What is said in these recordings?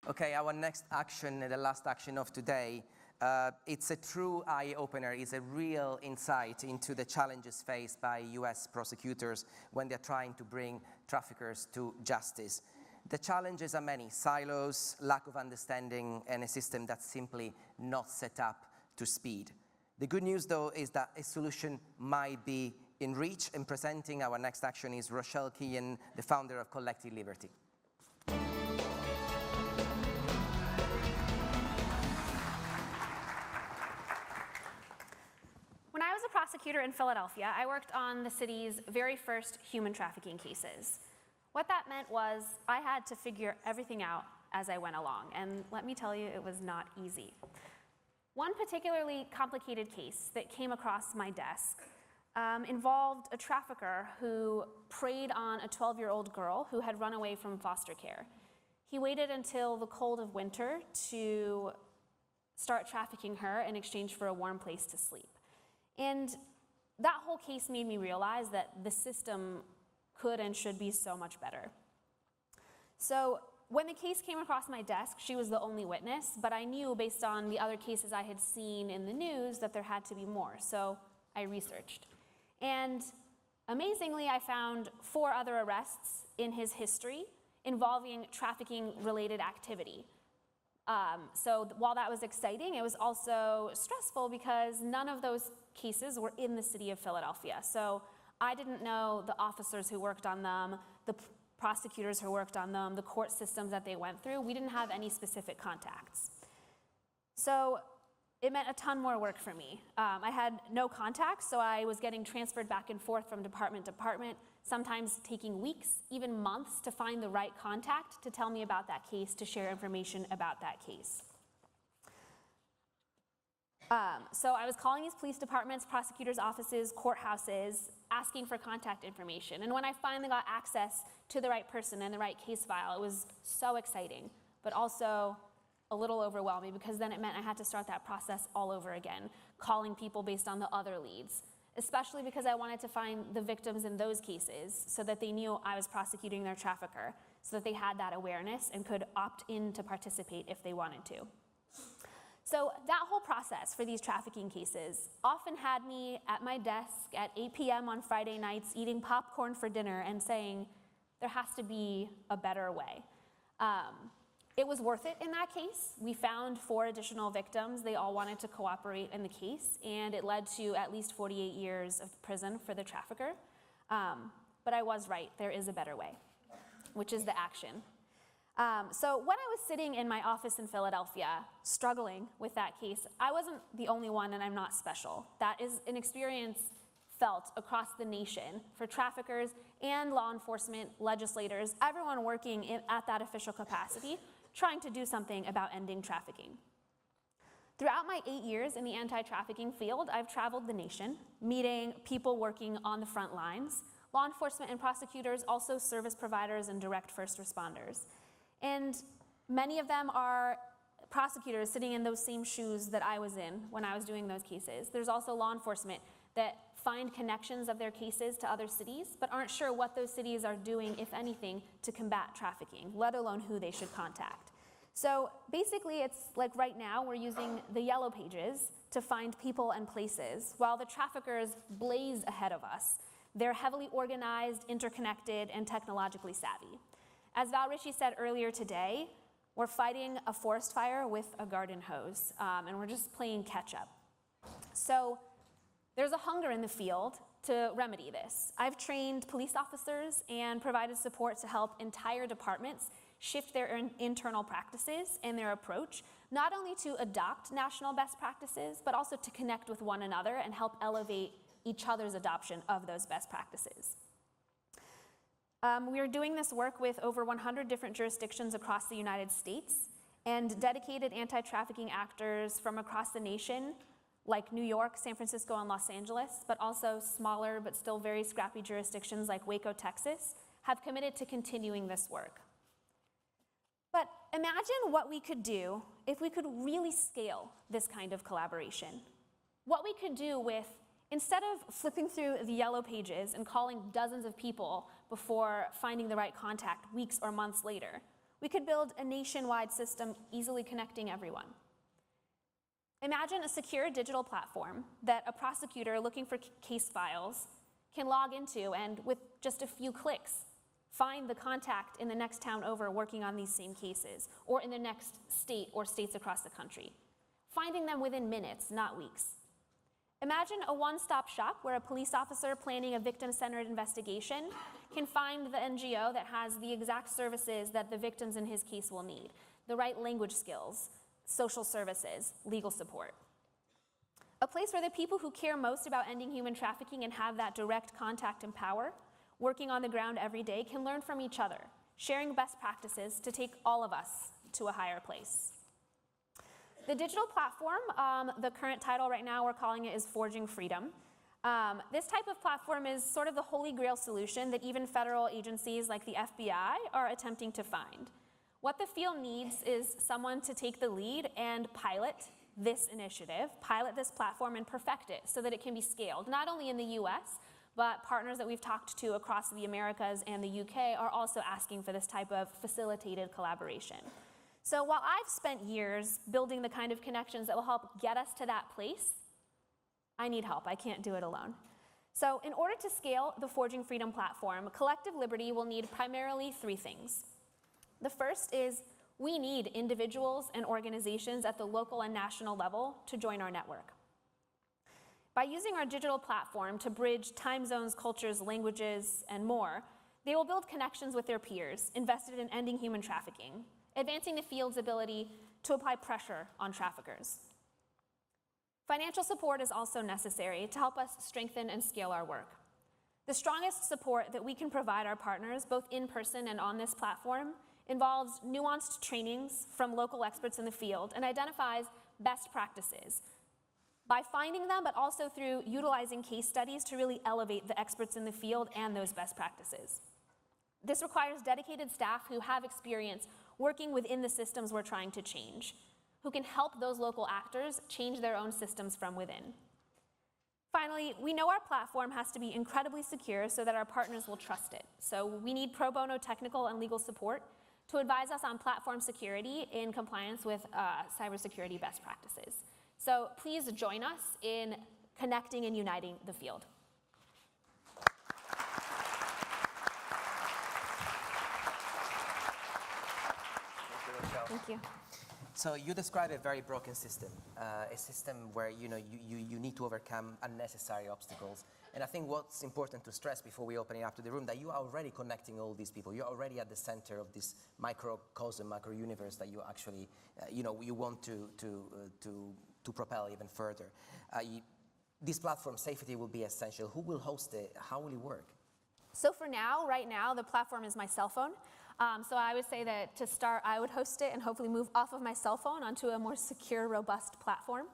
Okay, our next action, the last action of today, it's a true eye-opener. It's a real insight into the challenges faced by US prosecutors when they're trying to bring traffickers to justice. The challenges are many: silos, lack of understanding, and a system that's simply not set up to speed. The good news, though, is that a solution might be in reach, and presenting our next action is Rochelle Keyhan, the founder of Collective Liberty. When I was a prosecutor in Philadelphia, I worked on the city's very first human trafficking cases. What that meant was I had to figure everything out as I went along, and let me tell you, it was not easy. One particularly complicated case that came across my desk involved a trafficker who preyed on a 12-year-old girl who had run away from foster care. He waited until the cold of winter to start trafficking her in exchange for a warm place to sleep. And that whole case made me realize that the system could and should be so much better. So when the case came across my desk, she was the only witness, but I knew based on the other cases I had seen in the news that there had to be more, so I researched. And amazingly, I found 4 other arrests in his history involving trafficking-related activity. So while that was exciting, it was also stressful because none of those cases were in the city of Philadelphia. So I didn't know the officers who worked on them, the prosecutors who worked on them, the court systems that they went through. We didn't have any specific contacts. So it meant a ton more work for me. I had no contacts, so I was getting transferred back and forth from department to department, sometimes taking weeks, even months, to find the right contact to tell me about that case, to share information about that case. So I was calling these police departments, prosecutors' offices, courthouses, asking for contact information. And when I finally got access to the right person and the right case file, it was so exciting, but also a little overwhelming, because then it meant I had to start that process all over again, calling people based on the other leads, especially because I wanted to find the victims in those cases so that they knew I was prosecuting their trafficker, so that they had that awareness and could opt in to participate if they wanted to. So that whole process for these trafficking cases often had me at my desk at 8 p.m. on Friday nights eating popcorn for dinner and saying, there has to be a better way. It was worth it in that case. We found 4 additional victims. They all wanted to cooperate in the case, and it led to at least 48 years of prison for the trafficker. But I was right, there is a better way, which is the action. So when I was sitting in my office in Philadelphia, struggling with that case, I wasn't the only one, and I'm not special. That is an experience felt across the nation for traffickers and law enforcement, legislators, everyone working at that official capacity, trying to do something about ending trafficking. Throughout my 8 years in the anti-trafficking field, I've traveled the nation, meeting people working on the front lines, law enforcement and prosecutors, also service providers and direct first responders. And many of them are prosecutors sitting in those same shoes that I was in when I was doing those cases. There's also law enforcement that find connections of their cases to other cities, but aren't sure what those cities are doing, if anything, to combat trafficking, let alone who they should contact. So basically, it's like right now, we're using the yellow pages to find people and places, while the traffickers blaze ahead of us. They're heavily organized, interconnected, and technologically savvy. As Val Ritchie said earlier today, we're fighting a forest fire with a garden hose, and we're just playing catch up. So there's a hunger in the field to remedy this. I've trained police officers and provided support to help entire departments shift their internal practices and their approach, not only to adopt national best practices, but also to connect with one another and help elevate each other's adoption of those best practices. We are doing this work with over 100 different jurisdictions across the United States, and dedicated anti-trafficking actors from across the nation, like New York, San Francisco, and Los Angeles, but also smaller but still very scrappy jurisdictions like Waco, Texas, have committed to continuing this work. But imagine what we could do if we could really scale this kind of collaboration. What we could do with, instead of flipping through the yellow pages and calling dozens of people before finding the right contact weeks or months later, we could build a nationwide system easily connecting everyone. Imagine a secure digital platform that a prosecutor looking for case files can log into and, with just a few clicks, find the contact in the next town over working on these same cases, or in the next state or states across the country, finding them within minutes, not weeks. Imagine a one-stop shop where a police officer planning a victim-centered investigation can find the NGO that has the exact services that the victims in his case will need, the right language skills, social services, legal support. A place where the people who care most about ending human trafficking and have that direct contact and power, working on the ground every day, can learn from each other, sharing best practices to take all of us to a higher place. The digital platform, the current title right now we're calling it is Forging Freedom. This type of platform is sort of the holy grail solution that even federal agencies like the FBI are attempting to find. What the field needs is someone to take the lead and pilot this initiative, pilot this platform and perfect it so that it can be scaled, not only in the US, but partners that we've talked to across the Americas and the UK are also asking for this type of facilitated collaboration. So while I've spent years building the kind of connections that will help get us to that place, I need help. I can't do it alone. So in order to scale the Forging Freedom platform, Collective Liberty will need primarily three things. The first is we need individuals and organizations at the local and national level to join our network. By using our digital platform to bridge time zones, cultures, languages, and more, they will build connections with their peers invested in ending human trafficking, advancing the field's ability to apply pressure on traffickers. Financial support is also necessary to help us strengthen and scale our work. The strongest support that we can provide our partners, both in person and on this platform, involves nuanced trainings from local experts in the field and identifies best practices by finding them, but also through utilizing case studies to really elevate the experts in the field and those best practices. This requires dedicated staff who have experience working within the systems we're trying to change, who can help those local actors change their own systems from within. Finally, we know our platform has to be incredibly secure so that our partners will trust it. So we need pro bono technical and legal support to advise us on platform security in compliance with cybersecurity best practices. So please join us in connecting and uniting the field. Thank you. So you describe a very broken system, a system where you need to overcome unnecessary obstacles. And I think what's important to stress before we open it up to the room, that you are already connecting all these people. You're already at the center of this microcosm, micro-universe that you actually, you want to propel even further. This platform, safety, will be essential. Who will host it? How will it work? So for now, right now, the platform is my cell phone. So I would say that to start, I would host it and hopefully move off of my cell phone onto a more secure, robust platform.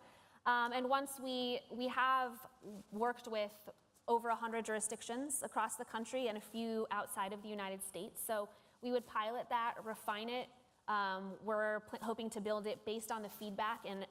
And once we have worked with over 100 jurisdictions across the country and a few outside of the United States. So we would pilot that, refine it. We're hoping to build it based on the feedback and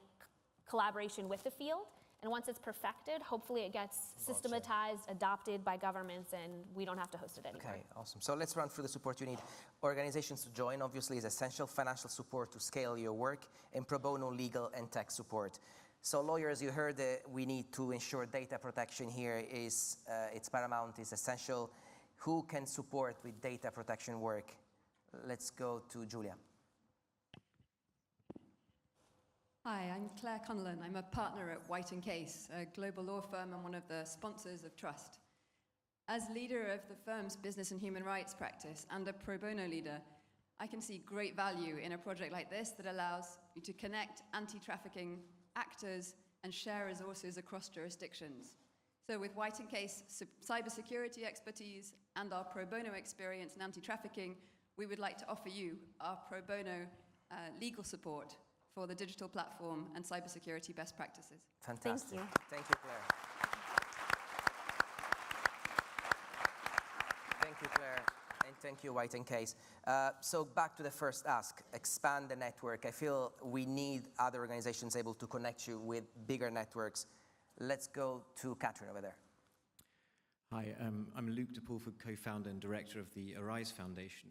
collaboration with the field. And once it's perfected, hopefully it gets systematized, adopted by governments, and we don't have to host it anymore. Okay, awesome. So let's run through the support you need. Organizations to join, obviously, is essential. Financial support to scale your work, and pro bono legal and tech support. So lawyers, you heard that we need to ensure data protection here is it's paramount, is essential. Who can support with data protection work? Let's go to Julia. Hi, I'm Claire Connellan. I'm a partner at White & Case, a global law firm and one of the sponsors of Trust. As leader of the firm's business and human rights practice and a pro bono leader, I can see great value in a project like this that allows you to connect anti-trafficking actors and share resources across jurisdictions. So with White & Case cybersecurity expertise and our pro bono experience in anti-trafficking, we would like to offer you our pro bono legal support for the digital platform and cybersecurity best practices. Fantastic. Thank you. Thank you, Claire. Thank you, Claire. And thank you, White & Case. So back to the first ask, expand the network. I feel we need other organizations able to connect you with bigger networks. Let's go to Catherine over there. Hi, I'm Luke DePaul, co-founder and director of the Arise Foundation.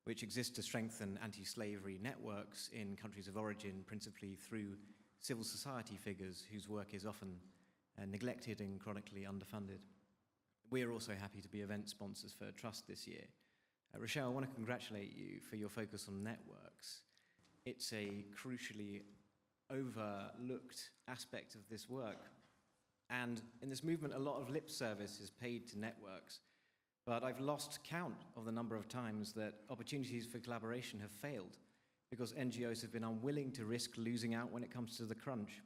which exists to strengthen anti-slavery networks in countries of origin, principally through civil society figures whose work is often neglected and chronically underfunded. We are also happy to be event sponsors for Trust this year. Rochelle, I want to congratulate you for your focus on networks. It's a crucially overlooked aspect of this work. And in this movement, a lot of lip service is paid to networks. But I've lost count of the number of times that opportunities for collaboration have failed because NGOs have been unwilling to risk losing out when it comes to the crunch.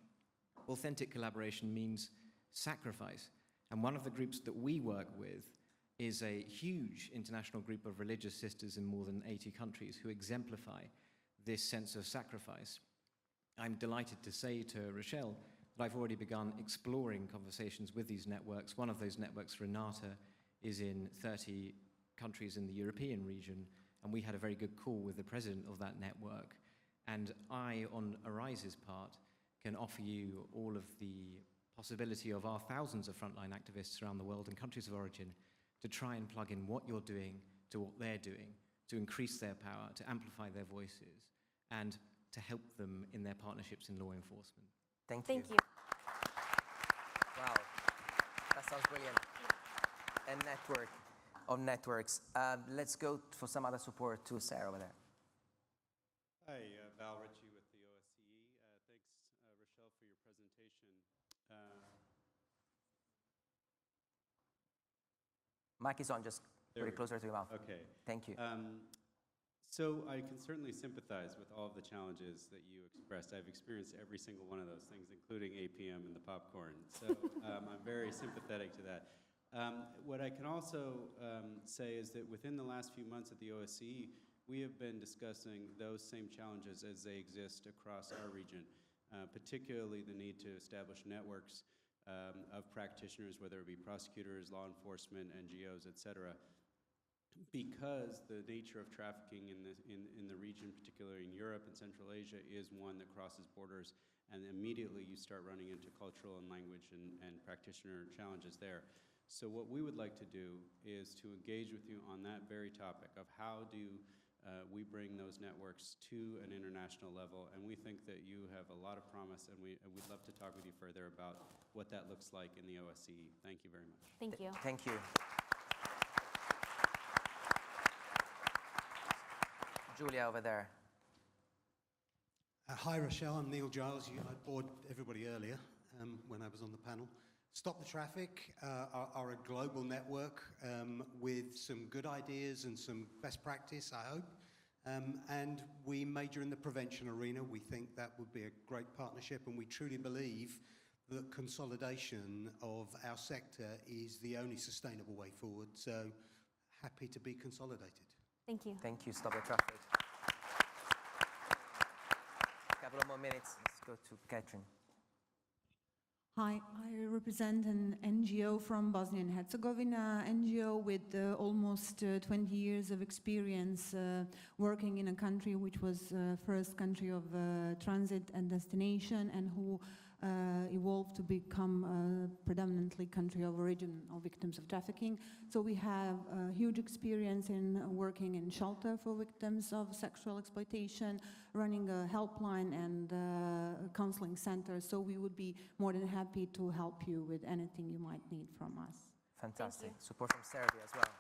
Authentic collaboration means sacrifice. And one of the groups that we work with is a huge international group of religious sisters in more than 80 countries who exemplify this sense of sacrifice. I'm delighted to say to Rochelle that I've already begun exploring conversations with these networks. One of those networks, Renata, is in 30 countries in the European region, and we had a very good call with the president of that network. And I, on Arise's part, can offer you all of the possibility of our thousands of frontline activists around the world in countries of origin to try and plug in what you're doing to what they're doing, to increase their power, to amplify their voices, and to help them in their partnerships in law enforcement. Thank you. Thank you. Wow, that sounds brilliant. A network of networks. Let's go for some other support to Sarah over there. Hi, Val Ritchie with the OSCE. Thanks, Rochelle, for your presentation. Mic is on, just put it closer to your mouth. Okay. Thank you. So I can certainly sympathize with all of the challenges that you expressed. I've experienced every single one of those things, including APM and the popcorn. So I'm very sympathetic to that. What I can also say is that within the last few months at the OSCE, we have been discussing those same challenges as they exist across our region, particularly the need to establish networks of practitioners, whether it be prosecutors, law enforcement, NGOs, et cetera, because the nature of trafficking in the region, particularly in Europe and Central Asia, is one that crosses borders, and immediately you start running into cultural and language and practitioner challenges there. So what we would like to do is to engage with you on that very topic of how do we bring those networks to an international level, and we think that you have a lot of promise, and we'd love to talk with you further about what that looks like in the OSCE. Thank you very much. Thank you. Thank you. Julia over there. Hi, Rochelle. I'm Neil Giles. I bored everybody earlier when I was on the panel. Stop the Traffic are a global network with some good ideas and some best practice, I hope. And we major in the prevention arena. We think that would be a great partnership, and we truly believe that consolidation of our sector is the only sustainable way forward. So happy to be consolidated. Thank you. Thank you, Stop the Traffic. A couple of more minutes. Let's go to Catherine. Hi, I represent an NGO from Bosnia and Herzegovina, NGO with almost 20 years of experience working in a country which was first country of transit and destination, and who evolved to become a predominantly country of origin of victims of trafficking. So we have huge experience in working in shelter for victims of sexual exploitation, running a helpline and counseling center. So we would be more than happy to help you with anything you might need from us. Fantastic. Support from Serbia as well.